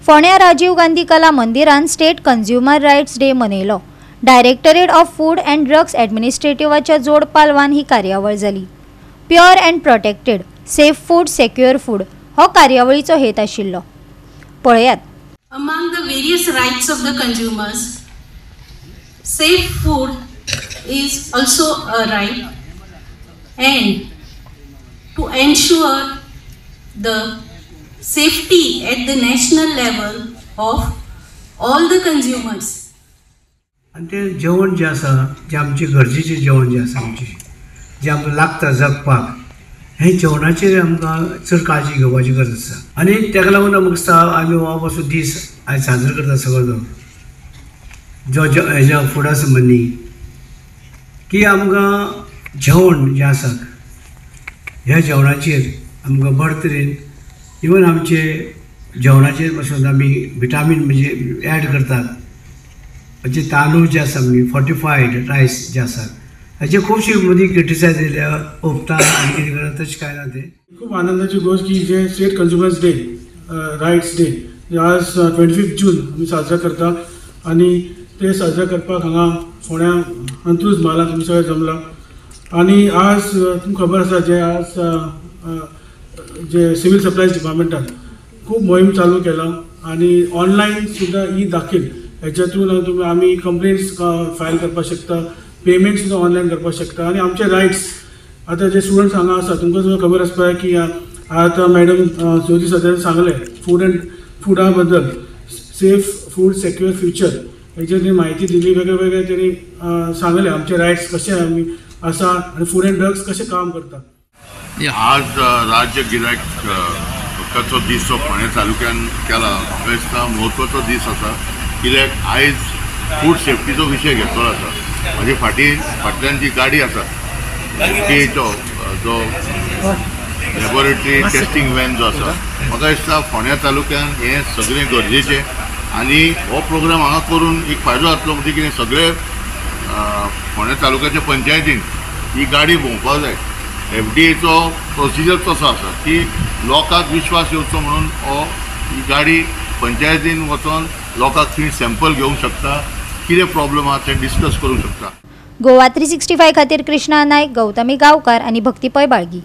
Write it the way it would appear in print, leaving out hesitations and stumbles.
फोंड्या राजीव गांधी कला मंदिरान स्टेट कंज्युमर रायट्स डे मनयलो। Directorate of food and drugs एडमिनिस्ट्रेटिवाच्या जोड पालवान ही कार्यावळ जाली। Pure and protected safe food secure food हो कार्यावळीचो हेत आशिल्लो। पळयात। Among the various rights of the consumers, safe food is also a right, and to ensure the safety at the national level of all the consumers. आणि ते जेवण जे आसा जे आमचे गरजेचे जेवण जे आसा जे आमकां लागता जगपाक हे जेवणाचेर आमकां चड काळजी घेवपाची गरज आसा। आनी तेका लागून आमकां दिसता आमी हो असो दीस आयज साजरो करता सगळो जो हेज्या फुडा संबंदी की आमकां जेवण जें आसा ह्या जेवणाचेर आमकां बरे तरेन इवन आमचे जेवणाचेर पासून आमी विटामीन म्हणजे ॲड करतात। म्हणजे तांदूळ जे आसा आमी फॉर्टिफायड रायस जे आसा हाचे खुबशे मदीं क्रिटिसायज जाल्या ओपता आनी कितें करता तशें कांय ना। ते खूब आनंदाची गोष्ट की जे state consumers day rights day आज 25 जून आमी साजरा करता आनी ते साजरा करपाक हांगा फोंड्या अंत्रुज म्हालांत आमी सगळे जमला। आनी आज तुमकां खबर आसा जे आज जे सिवील सप्लायज डिपार्टमेंटान खूब मोहीम चालू केला आनी ऑनलायन सुद्दां ई दाखील हेच्या थ्रू आमी कंप्लेंट्स फायल करपाक शकता, पेमेंट सुद्दां ऑनलायन करपाक शकता। आनी आमचे रायट्स आतां जे स्टुडंट्स हांगा आसा तुमकां सुद्दां खबर आसपा की आतां मॅडम ज्योती सदान सांगलें फुडा बद्दल सेफ फूड सेक्युअर फ्युचर हेचेर म्हायती दिली, वेगळे वेगळे तरी सांगले आमचे रायट्स कशे आमी आसा आनी फूड एंड ड्रग्स कशें काम करता। आज राज्य गिरायक हक्काचो दीस जो फोंड्या तालुक्यान केला म्हाका दिसता म्हत्वाचो दीस आसा, कित्याक आयज फूड सेफ्टीचो विशय घेतलो आसा। म्हाजे फाटल्यान जी गाडी आसा एफडीएचो जो लॅबोरेटरी टेस्टिंग वॅन जो आसा म्हाका दिसता फोंड्या तालुक्यान हें सगळें गरजेचें आनी हो प्रोग्राम हांगा करून एक फायदो जातलो म्हणजे कितें सगळे फोंड्या तालुक्याच्या पंचायतीन ही गाडी भोंवपाक जाय। एफडीएचो प्रोसिजर तसो आसा की लोकांक विश्वास येवचो म्हणून ही गाडी पंचायतीन वचून लोकांक थंय सॅम्पल घेवंक शकता, कितें प्रॉब्लेम आहा तें डिस्कस करूंक शकता। गोवा 365 खातीर कृष्णा नायक, गौतमी गांवकार आनी भक्ती पै बाळगी।